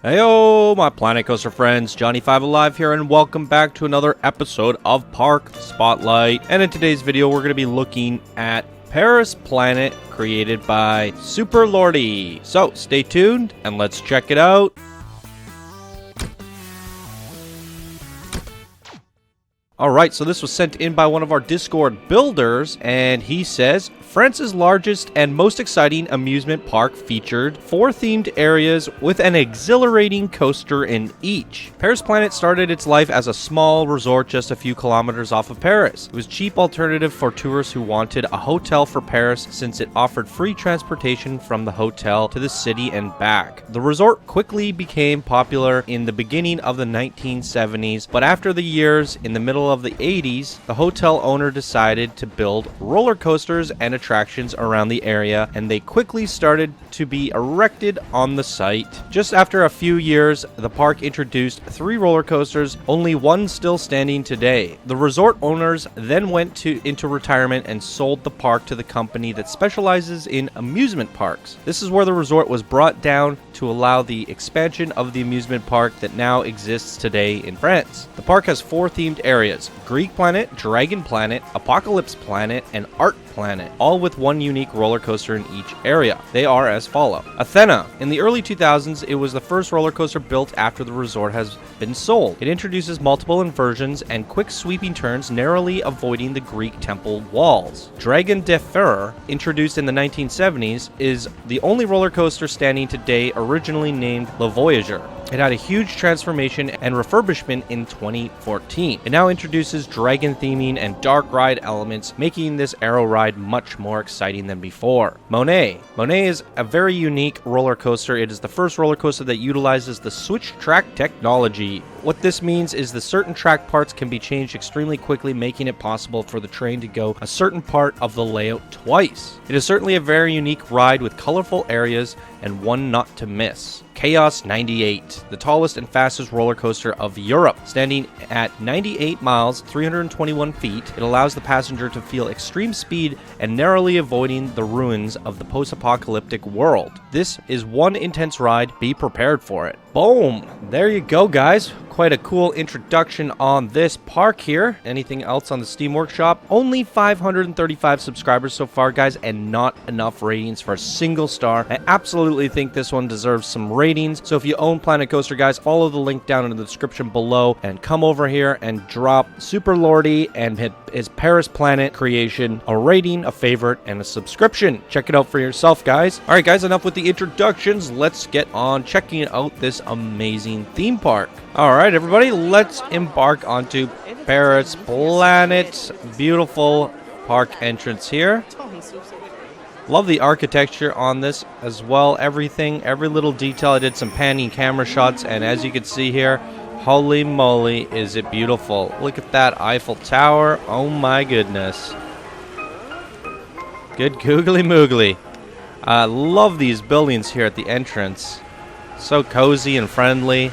Heyo, my Planet Coaster friends, Johnny5 Alive here, and welcome back to another episode of Park Spotlight. And in today's video, we're going to be looking at Paris Planet, created by Super Lordy. So, stay tuned, and let's check it out. Alright, so this was sent in by one of our Discord builders, and he says, France's largest and most exciting amusement park featured 4 themed areas with an exhilarating coaster in each. Paris Planet started its life as a small resort just a few kilometers off of Paris. It was a cheap alternative for tourists who wanted a hotel for Paris since it offered free transportation from the hotel to the city and back. The resort quickly became popular in the beginning of the 1970s, but after the years, in the middle of the 80s, the hotel owner decided to build roller coasters and attractions around the area, and they quickly started to be erected on the site. Just after a few years, the park introduced 3 roller coasters, only one still standing today. The resort owners then went into retirement and sold the park to the company that specializes in amusement parks. This is where the resort was brought down to allow the expansion of the amusement park that now exists today in France. The park has 4 themed areas: Greek Planet, Dragon Planet, Apocalypse Planet, and Art Planet, all with one unique roller coaster in each area. They are as follow. Athena. In the early 2000s, it was the first roller coaster built after the resort has been sold. It introduces multiple inversions and quick sweeping turns, narrowly avoiding the Greek temple walls. Dragon de Fer, introduced in the 1970s, is the only roller coaster standing today, originally named Le Voyageur. It had a huge transformation and refurbishment in 2014. It now introduces dragon theming and dark ride elements, making this aero ride much more exciting than before. Monet. Monet is a very unique roller coaster. It is the first roller coaster that utilizes the switch track technology. What this means is that certain track parts can be changed extremely quickly, making it possible for the train to go a certain part of the layout twice. It is certainly a very unique ride with colorful areas and one not to miss. Chaos 98, the tallest and fastest roller coaster of Europe. Standing at 98 miles, 321 feet, it allows the passenger to feel extreme speed and narrowly avoiding the ruins of the post-apocalyptic world. This is one intense ride. Be prepared for it. Boom! There you go, guys. Quite a cool introduction on this park here. Anything else on the Steam Workshop? Only 535 subscribers so far, guys, and not enough ratings for a single star. I absolutely think this one deserves some ratings. So if you own Planet Coaster, guys, follow the link down in the description below and come over here and drop Super Lordy and his Paris Planet creation a rating, a favorite, and a subscription. Check it out for yourself, guys. All right, guys, enough with the introductions. Let's get on checking out this amazing theme park. All right, everybody, let's embark onto Paris Planet. Beautiful park entrance here. Love the architecture on this as well. Everything, every little detail. I did some panning camera shots, and as you can see here, holy moly, is it beautiful. Look at that Eiffel Tower. Oh my goodness. Good googly moogly. I love these buildings here at the entrance. So cozy and friendly.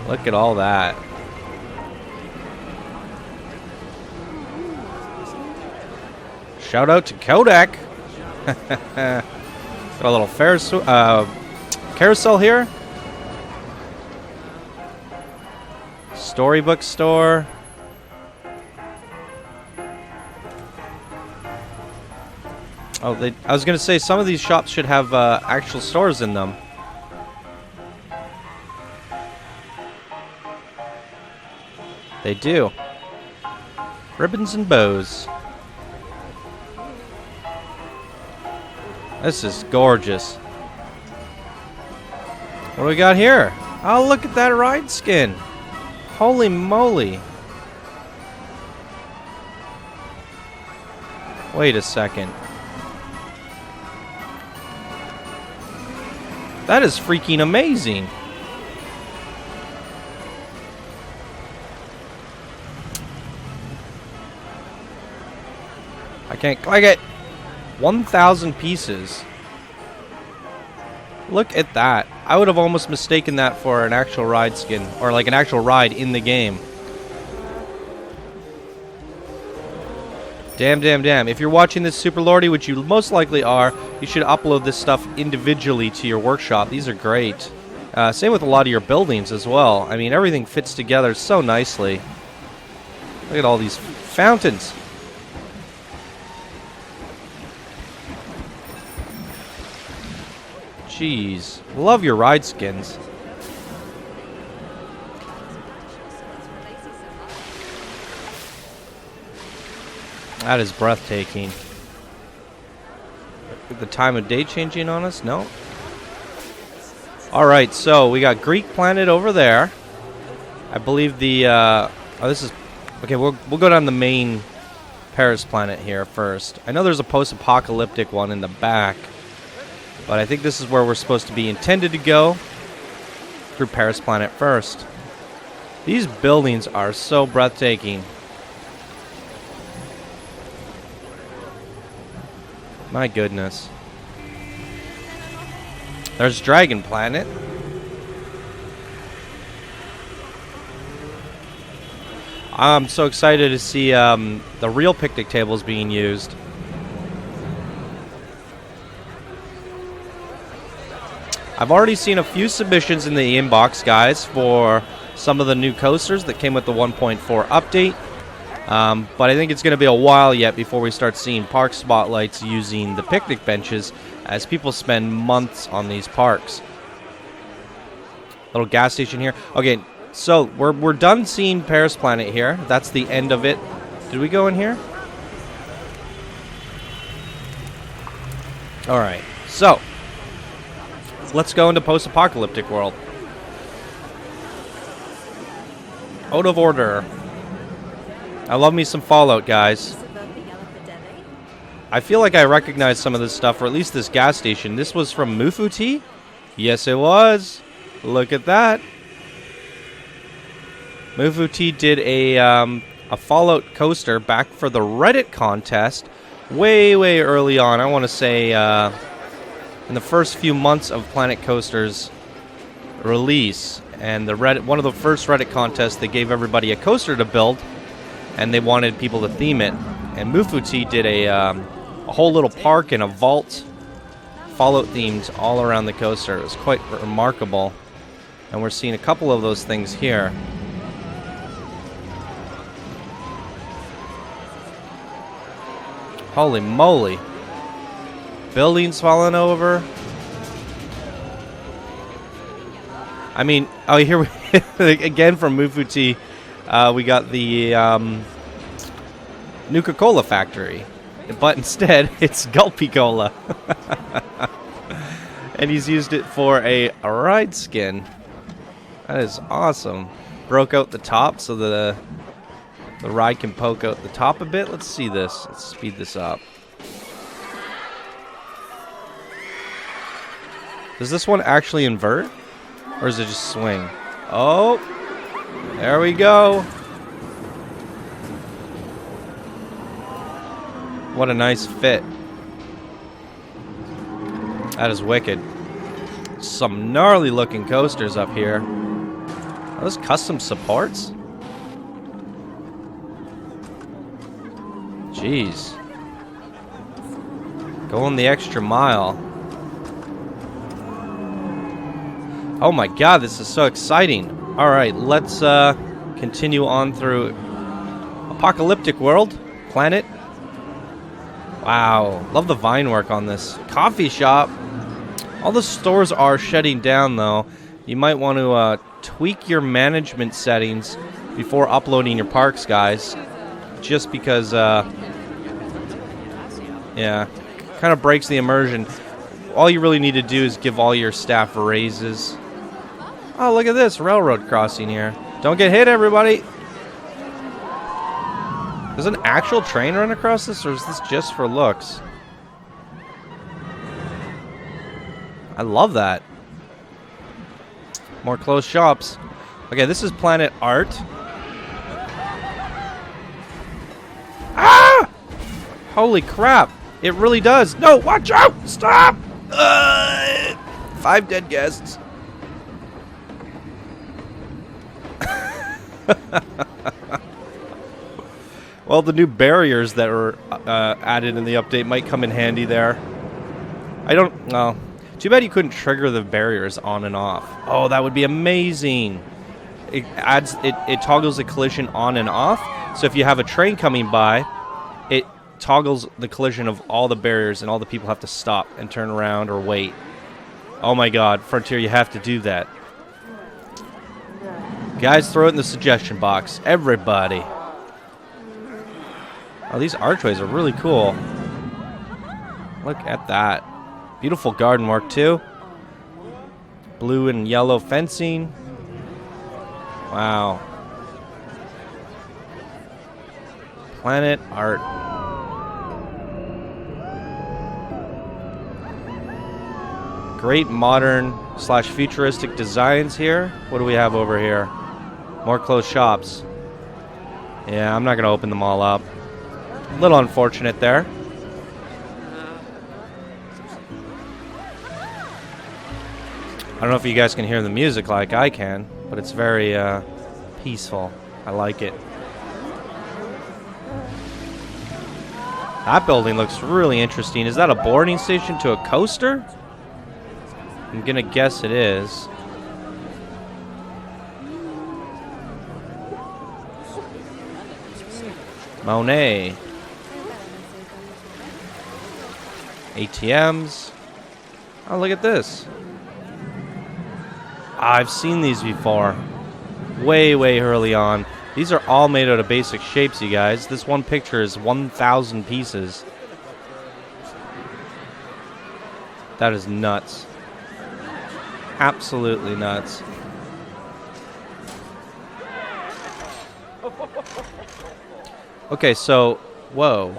Look at all that. Shout out to Kodak. Got a little carousel here. Storybook store. Oh, I was going to say some of these shops should have actual stores in them. They do. Ribbons and bows. This is gorgeous. What do we got here? Oh, look at that ride skin. Holy moly. Wait a second. That is freaking amazing. I can't click it. 1,000 pieces. Look at that. I would have almost mistaken that for an actual ride skin, or like an actual ride in the game. Damn. If you're watching this, Super Lordy, which you most likely are, you should upload this stuff individually to your workshop. These are great. Same with a lot of your buildings as well. I mean, everything fits together so nicely. Look at all these fountains. Jeez. Love your ride skins. That is breathtaking. The time of day changing on us? No. Alright, so we got Greek planet over there. I believe the oh, this is okay, we'll go down the main Paris planet here first. I know there's a post-apocalyptic one in the back, but I think this is where we're supposed to be intended to go, through Paris planet first. These buildings are so breathtaking. My goodness. There's Dragon Planet. I'm so excited to see the real picnic tables being used. I've already seen a few submissions in the inbox, guys, for some of the new coasters that came with the 1.4 update. But I think it's going to be a while yet before we start seeing park spotlights using the picnic benches, as people spend months on these parks. Little gas station here. Okay, so we're done seeing Paris Planet here. That's the end of it. Did we go in here? All right, so let's go into post-apocalyptic world. Out of order. I love me some Fallout, guys. I feel like I recognize some of this stuff, or at least this gas station. This was from Mufuti? Yes, it was. Look at that. Mufuti did a Fallout coaster back for the Reddit contest way early on. I want to say in the first few months of Planet Coaster's release. And the one of the first Reddit contests, they gave everybody a coaster to build, and they wanted people to theme it. And Mufuti did a whole little park and a vault, Fallout themed, all around the coaster. It was quite remarkable. And we're seeing a couple of those things here. Holy moly. Buildings falling over. I mean, oh, here we again from Mufuti, we got the Nuka-Cola Factory, but instead it's Gulpy Cola. And he's used it for a ride skin. That is awesome. Broke out the top so the ride can poke out the top a bit. Let's see this. Let's speed this up. Does this one actually invert? Or does it just swing? Oh, there we go. What a nice fit. That is wicked. Some gnarly looking coasters up here. Are those custom supports? Jeez. Going the extra mile. Oh my god, this is so exciting. Alright, let's continue on through Apocalyptic World. Planet. Wow, love the vine work on this. Coffee shop. All the stores are shutting down, though. You might want to tweak your management settings before uploading your parks, guys. Just because, yeah, kind of breaks the immersion. All you really need to do is give all your staff raises. Oh, look at this railroad crossing here. Don't get hit, everybody. Does an actual train run across this, or is this just for looks? I love that. More closed shops. Okay, this is Planet Art. Ah! Holy crap. It really does. No, watch out! Stop! 5 dead guests. Well, the new barriers that were added in the update might come in handy there. I don't know. Too bad you couldn't trigger the barriers on and off. Oh, that would be amazing. It toggles the collision on and off. So if you have a train coming by, it toggles the collision of all the barriers and all the people have to stop and turn around or wait. Oh my god, Frontier, you have to do that. Guys, throw it in the suggestion box. Everybody. Oh, these archways are really cool. Look at that. Beautiful garden work, too. Blue and yellow fencing. Wow. Planet art. Great modern / futuristic designs here. What do we have over here? More closed shops. Yeah, I'm not going to open them all up. A little unfortunate there. I don't know if you guys can hear the music like I can, but it's very peaceful. I like it. That building looks really interesting. Is that a boarding station to a coaster? I'm gonna guess it is. Monet. ATMs. Oh, look at this. I've seen these before. Way, way early on. These are all made out of basic shapes, you guys. This one picture is 1,000 pieces. That is nuts. Absolutely nuts. Okay, so, whoa.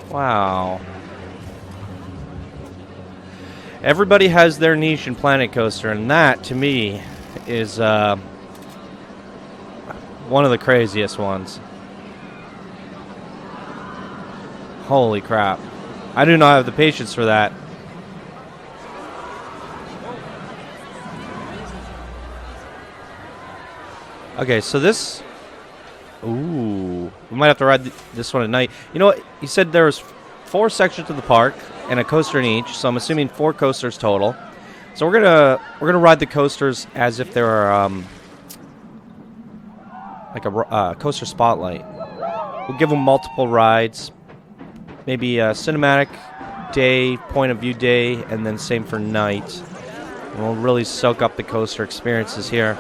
Wow. Everybody has their niche in Planet Coaster, and that, to me, is one of the craziest ones. Holy crap. I do not have the patience for that. Okay, so this... Ooh. We might have to ride this one at night. You know what? He said there was 4 sections of the park and a coaster in each, so I'm assuming 4 coasters total. So we're gonna ride the coasters as if they were like a coaster spotlight. We'll give them multiple rides, maybe a cinematic day, point of view day, and then same for night. And we'll really soak up the coaster experiences here.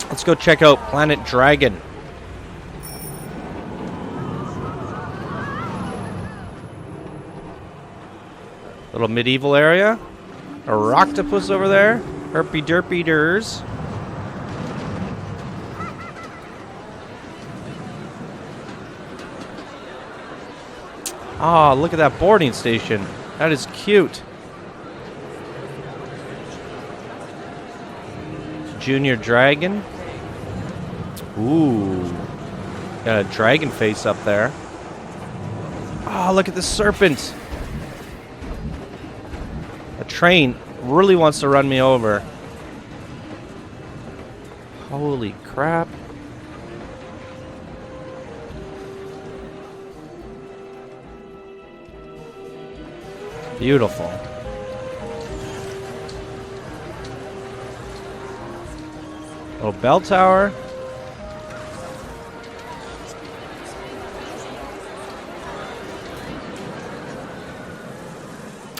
Let's go check out Planet Dragon. Little medieval area. A octopus over there. Herpy derpy ders. Ah, look at that boarding station. That is cute. Junior Dragon. Ooh. Got a dragon face up there. Ah, look at the serpent. A train really wants to run me over. Holy crap. Beautiful. Little bell tower.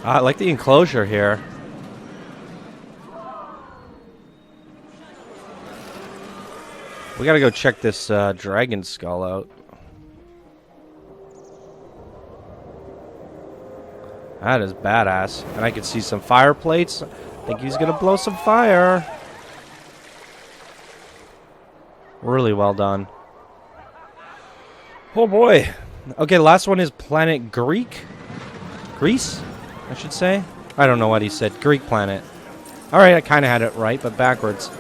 I like the enclosure here. We gotta go check this dragon skull out. That is badass. And I can see some fire plates. I think he's gonna blow some fire. Really well done. Oh boy. Okay, the last one is Planet Greece, I should say. I don't know what he said. Greek planet. Alright, I kind of had it right, but backwards.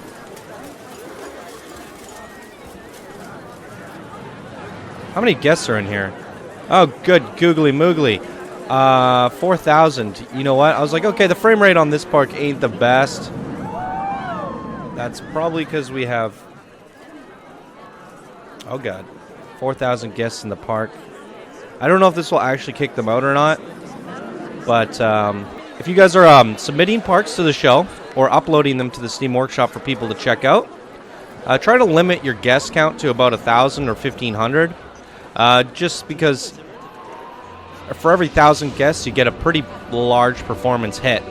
How many guests are in here? Oh, good. Googly moogly. 4,000. You know what? I was like, okay, the frame rate on this park ain't the best. That's probably because we have... Oh, God. 4,000 guests in the park. I don't know if this will actually kick them out or not, but if you guys are submitting parks to the show or uploading them to the Steam Workshop for people to check out, try to limit your guest count to about 1,000 or 1,500, just because for every 1,000 guests you get a pretty large performance hit.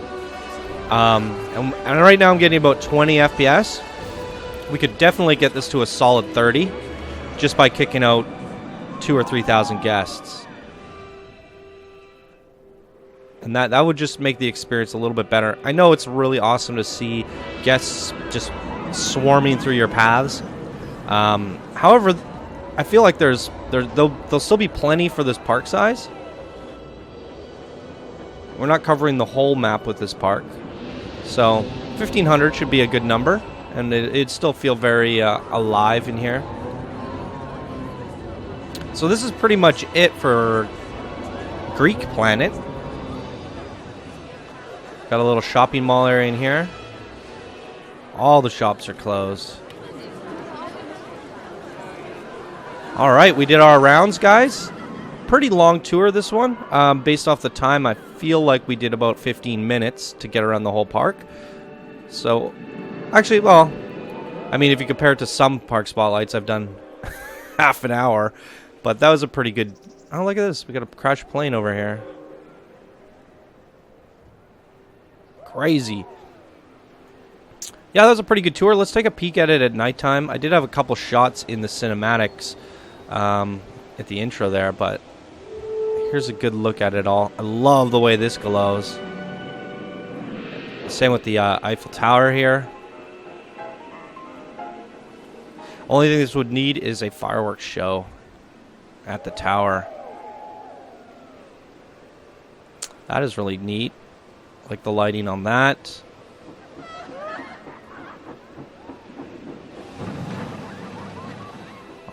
And right now I'm getting about 20 FPS. We could definitely get this to a solid 30 just by kicking out 2,000 or 3,000 guests. And that would just make the experience a little bit better. I know it's really awesome to see guests just swarming through your paths. However, I feel like there'll still be plenty for this park size. We're not covering the whole map with this park. So 1,500 should be a good number, and it'd still feel very alive in here. So this is pretty much it for Greek Planet. Got a little shopping mall area in here. All the shops are closed. Alright, we did our rounds, guys. Pretty long tour, this one. Based off the time, I feel like we did about 15 minutes to get around the whole park. So, actually, well, I mean, if you compare it to some park spotlights, I've done half an hour. But that was a pretty good... Oh, look at this. We got a crash plane over here. Crazy. Yeah, that was a pretty good tour. Let's take a peek at it at nighttime. I did have a couple shots in the cinematics at the intro there, but here's a good look at it all. I love the way this glows. Same with the Eiffel Tower here. Only thing this would need is a fireworks show at the tower. That is really neat. Like the lighting on that.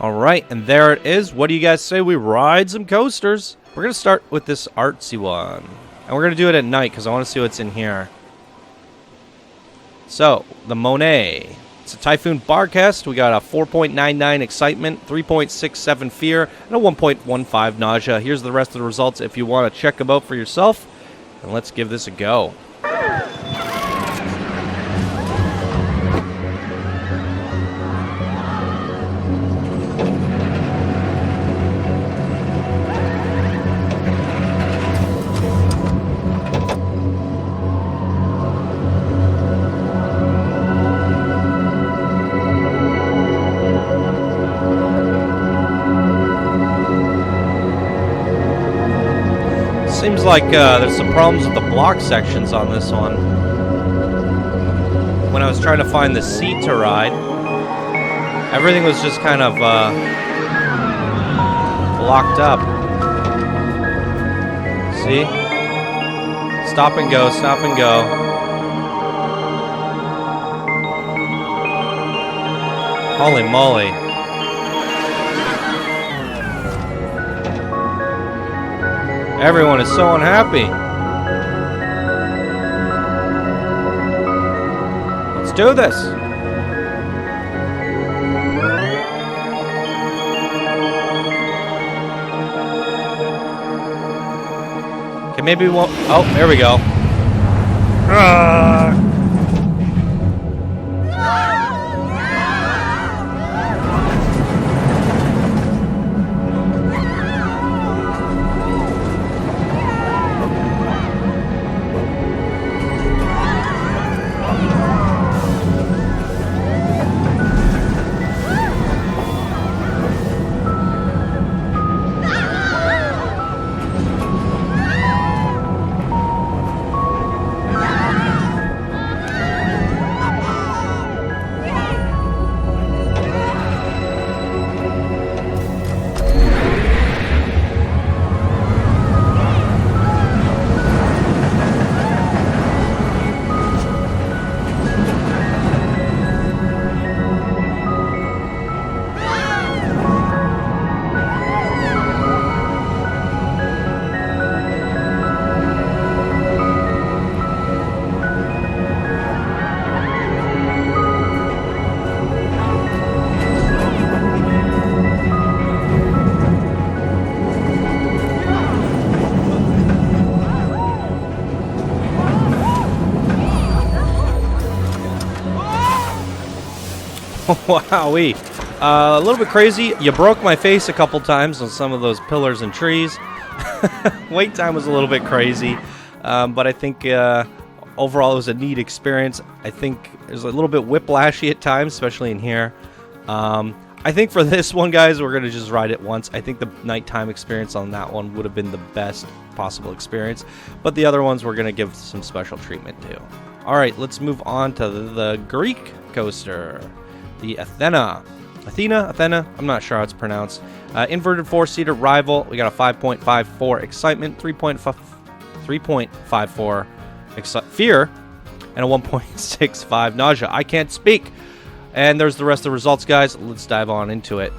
Alright, and there it is. What do you guys say we ride some coasters? We're going to start with this artsy one. And we're going to do it at night because I want to see what's in here. So, the Monet. It's a Typhoon Barcast. We got a 4.99 excitement, 3.67 fear, and a 1.15 nausea. Here's the rest of the results if you want to check them out for yourself. And let's give this a go. Seems like there's some problems with the block sections on this one. When I was trying to find the seat to ride, everything was just kind of blocked up. See? Stop and go, stop and go. Holy moly. Everyone is so unhappy. Let's do this. Okay, maybe we won't... Oh, there we go. Wowee. A little bit crazy. You broke my face a couple times on some of those pillars and trees. Wait time was a little bit crazy, but I think overall it was a neat experience. I think it was a little bit whiplashy at times, especially in here. I think for this one, guys, we're going to just ride it once. I think the nighttime experience on that one would have been the best possible experience, but the other ones we're going to give some special treatment to. All right, let's move on to the Greek coaster, the Athena, I'm not sure how it's pronounced. Inverted four-seater rival. We got a 5.54 excitement, 3.54 fear, and a 1.65 nausea. I can't speak. And there's the rest of the results, guys. Let's dive on into it.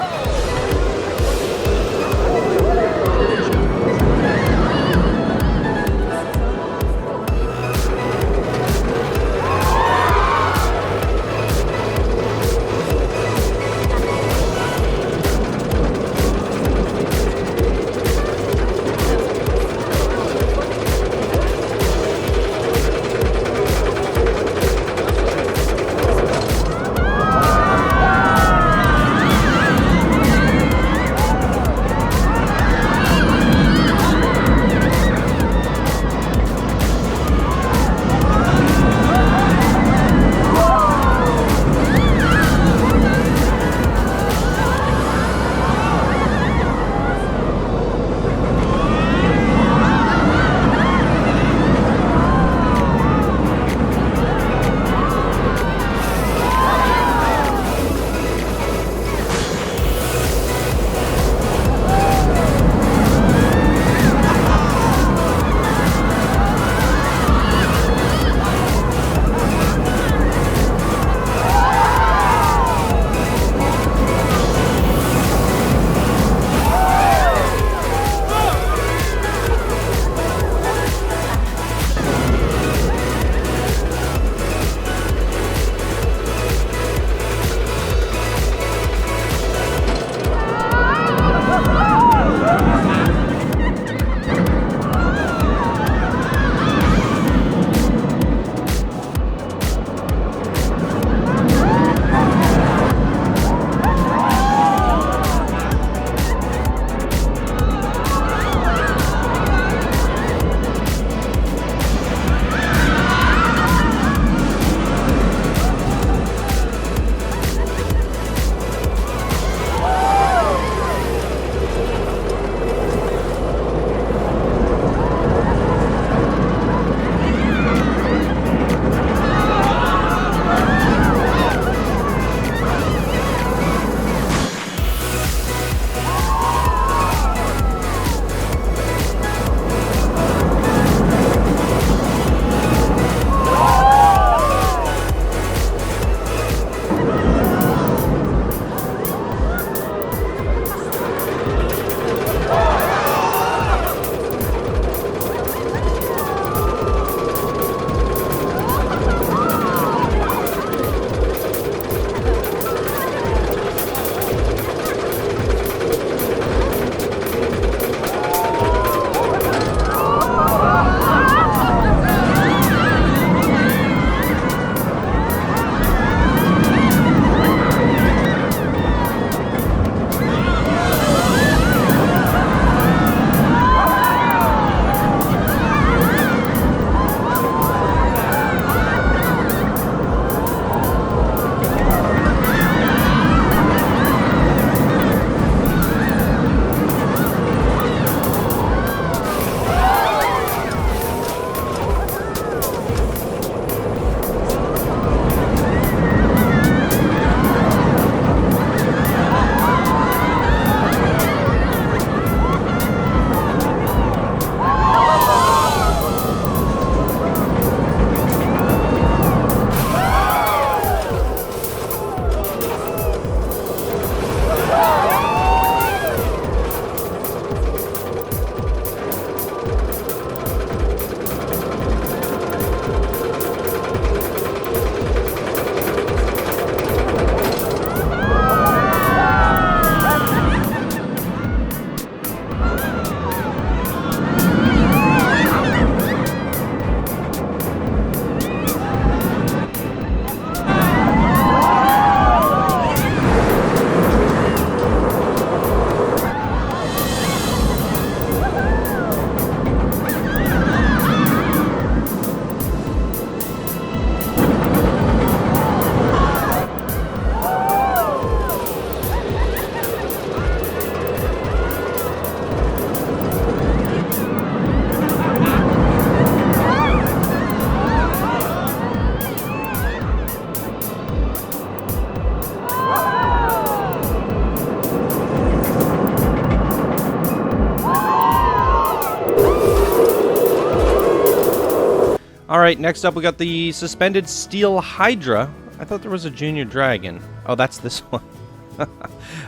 right, next up we got the suspended steel Hydra. I thought there was a junior dragon. Oh, that's this one.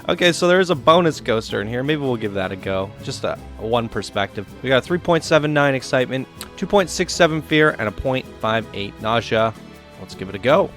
Okay, so there is a bonus coaster in here. Maybe we'll give that a go. Just a one perspective. We got a 3.79 excitement, 2.67 fear, and a 0.58 nausea. Let's give it a go.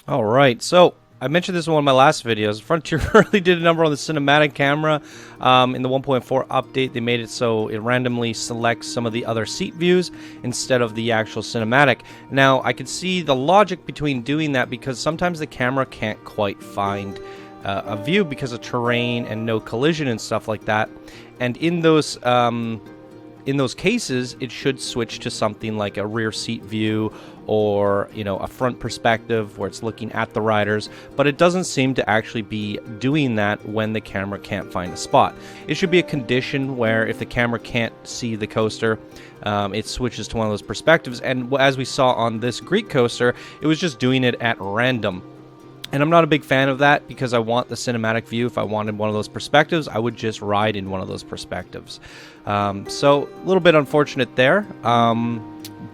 Alright, so I mentioned this in one of my last videos. Frontier really did a number on the cinematic camera. In the 1.4 update, they made it so it randomly selects some of the other seat views instead of the actual cinematic. Now, I could see the logic between doing that because sometimes the camera can't quite find a view because of terrain and no collision and stuff like that. And in those cases, it should switch to something like a rear seat view or, you know, a front perspective where it's looking at the riders, but it doesn't seem to actually be doing that when the camera can't find a spot. It should be a condition where if the camera can't see the coaster, it switches to one of those perspectives. And as we saw on this Greek coaster, it was just doing it at random. And I'm not a big fan of that because I want the cinematic view. If I wanted one of those perspectives, I would just ride in one of those perspectives. So a little bit unfortunate there.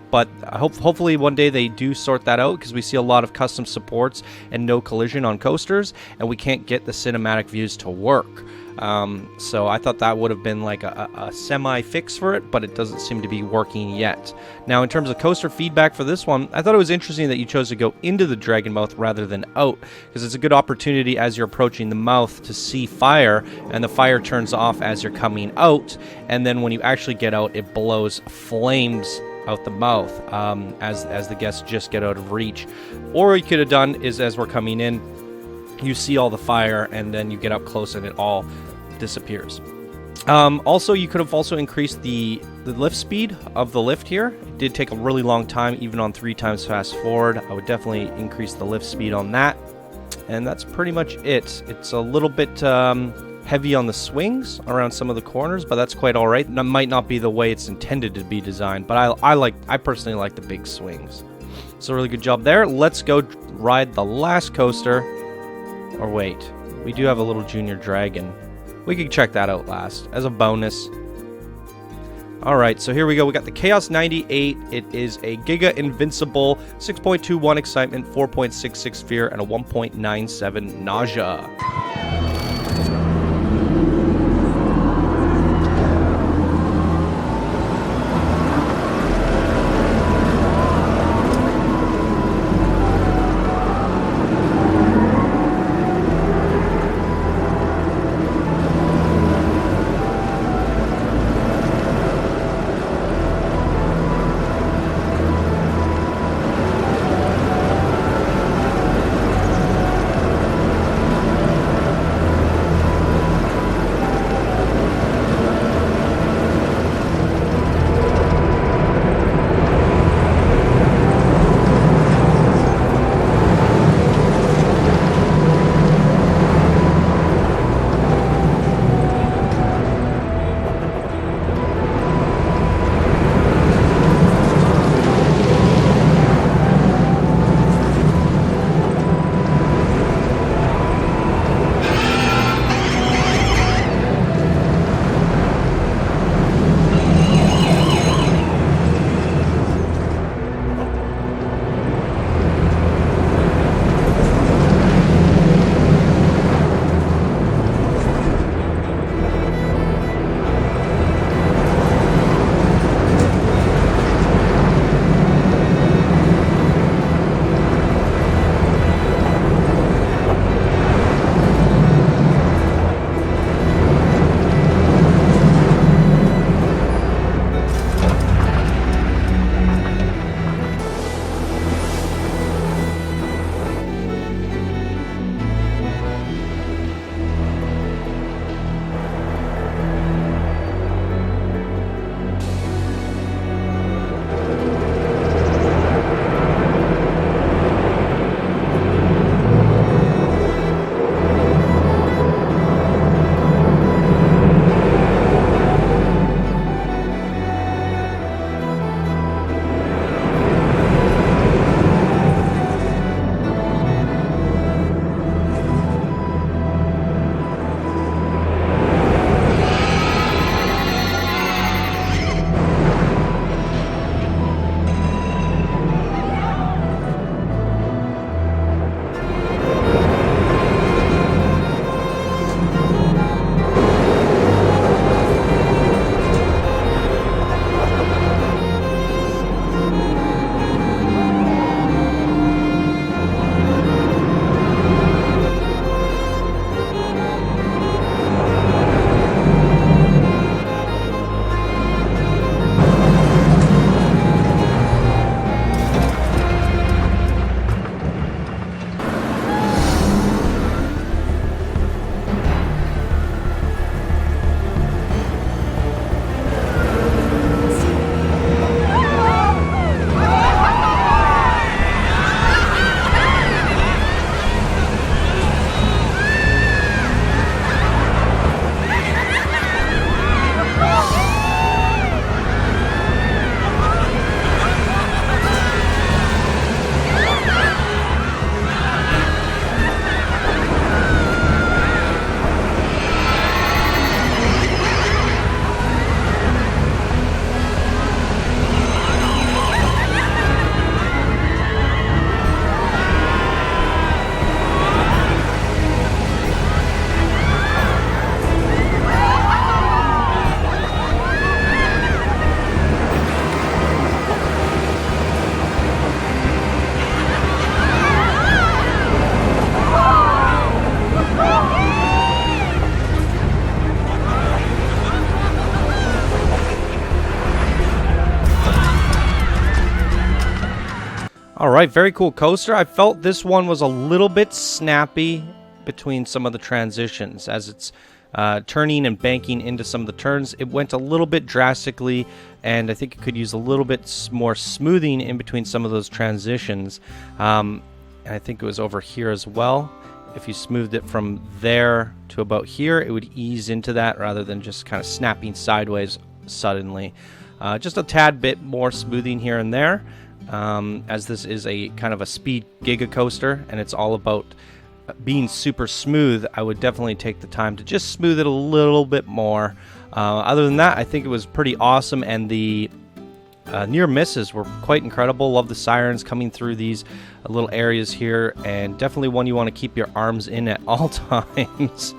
But hopefully one day they do sort that out, because we see a lot of custom supports and no collision on coasters, and we can't get the cinematic views to work. So I thought that would have been like a semi-fix for it, but it doesn't seem to be working yet. Now, in terms of coaster feedback for this one, I thought it was interesting that you chose to go into the dragon mouth rather than out, because it's a good opportunity as you're approaching the mouth to see fire, and the fire turns off as you're coming out, and then when you actually get out, it blows flames out the mouth as the guests just get out of reach. Or what you could have done is, as we're coming in, you see all the fire, and then you get up close and it all disappears. Also, you could have also increased the lift speed of the lift here. It did take a really long time, even on 3 times fast forward. I would definitely increase the lift speed on that. And that's pretty much it. It's a little bit heavy on the swings around some of the corners, but that's quite all right. That might not be the way it's intended to be designed, but I personally like the big swings. So really good job there. Let's go ride the last coaster. Or wait, we do have a little junior dragon. We could check that out last as a bonus. Alright, so here we go. We got the Chaos 98. It is a Giga Invincible, 6.21 Excitement, 4.66 Fear, and a 1.97 Nausea. All right, very cool coaster. I felt this one was a little bit snappy between some of the transitions as it's turning and banking into some of the turns. It went a little bit drastically, and I think it could use a little bit more smoothing in between some of those transitions. And I think it was over here as well. If you smoothed it from there to about here, it would ease into that rather than just kind of snapping sideways suddenly. Just a tad bit more smoothing here and there. As this is a kind of a speed giga coaster and it's all about being super smooth, I would definitely take the time to just smooth it a little bit more. Other than that, I think it was pretty awesome, and the near misses were quite incredible. Love the sirens coming through these little areas here, and definitely one you want to keep your arms in at all times.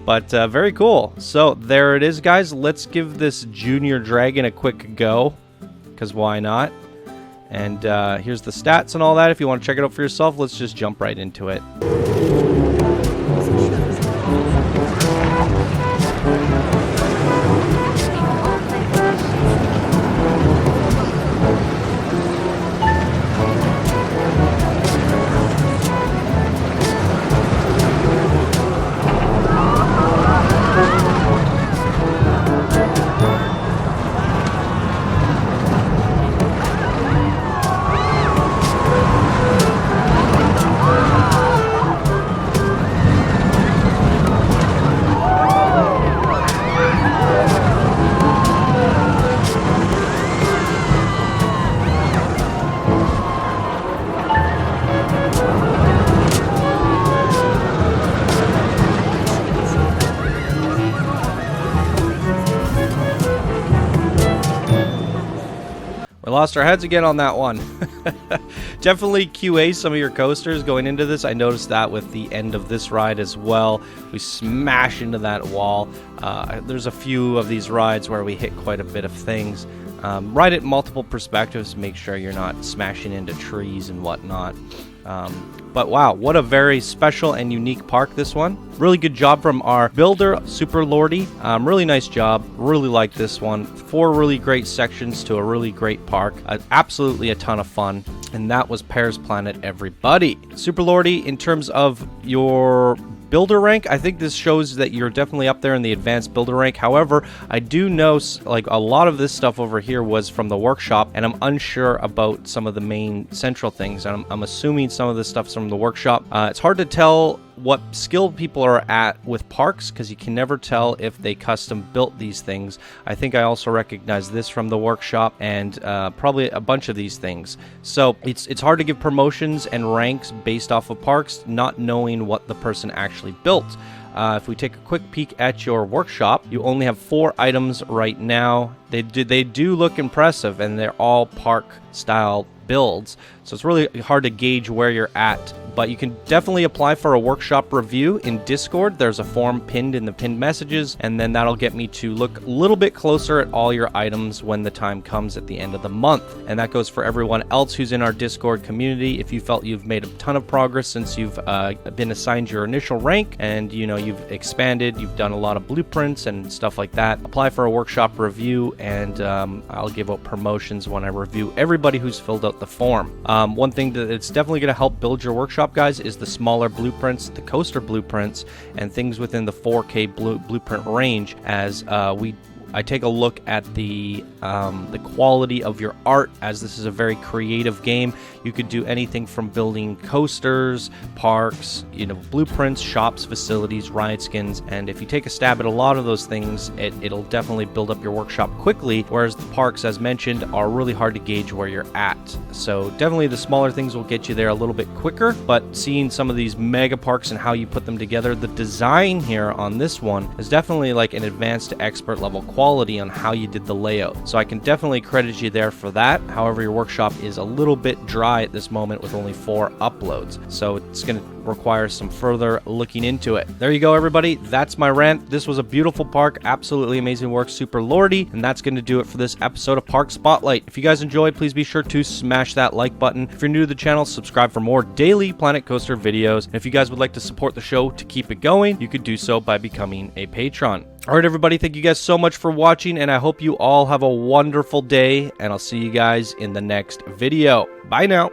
But very cool. So there it is, guys. Let's give this Junior Dragon a quick go, because why not? And here's the stats and all that. If you want to check it out for yourself, let's just jump right into it. We lost our heads again on that one. Definitely QA some of your coasters going into this. I noticed that with the end of this ride as well. We smash into that wall. There's a few of these rides where we hit quite a bit of things. Ride it in multiple perspectives. Make sure you're not smashing into trees and whatnot. But wow, what a very special and unique park, this one. Really good job from our builder, Super Lordy. Really nice job. Really like this one. 4 really great sections to a really great park. Absolutely a ton of fun. And that was Pear's Planet, everybody. Super Lordy, in terms of your builder rank, I think this shows that you're definitely up there in the advanced builder rank. However, I do know like a lot of this stuff over here was from the workshop, and I'm unsure about some of the main central things. I'm assuming some of this stuff's from the workshop. It's hard to tell what skill people are at with parks because you can never tell if they custom built these things. I think I also recognize this from the workshop, and probably a bunch of these things. So it's hard to give promotions and ranks based off of parks, not knowing what the person actually built. If we take a quick peek at your workshop, you only have 4 items right now. They do look impressive, and they're all park style builds, so it's really hard to gauge where you're at. But you can definitely apply for a workshop review in Discord. There's a form pinned in the pinned messages, and then that'll get me to look a little bit closer at all your items when the time comes at the end of the month. And that goes for everyone else who's in our Discord community. If you felt you've made a ton of progress since you've been assigned your initial rank, and you've expanded, you've done a lot of blueprints and stuff like that, apply for a workshop review, and I'll give out promotions when I review everybody who's filled out the form. One thing that it's definitely going to help build your workshop, guys, is the smaller blueprints, the coaster blueprints, and things within the 4K blueprint range, as I take a look at the quality of your art, as this is a very creative game. You could do anything from building coasters, parks, blueprints, shops, facilities, ride skins, and if you take a stab at a lot of those things, it'll definitely build up your workshop quickly, whereas the parks, as mentioned, are really hard to gauge where you're at. So definitely the smaller things will get you there a little bit quicker, but seeing some of these mega parks and how you put them together, the design here on this one is definitely like an advanced to expert level quality on how you did the layout. So I can definitely credit you there for that. However, your workshop is a little bit dry at this moment with only 4 uploads. So it's going to require some further looking into it. There you go, everybody. That's my rant. This was a beautiful park. Absolutely amazing work, Super Lordy. And that's going to do it for this episode of Park Spotlight. If you guys enjoyed, please be sure to smash that like button. If you're new to the channel, subscribe for more daily Planet Coaster videos. And if you guys would like to support the show to keep it going, you could do so by becoming a patron. All right, everybody, thank you guys so much for watching, and I hope you all have a wonderful day, and I'll see you guys in the next video. Bye now.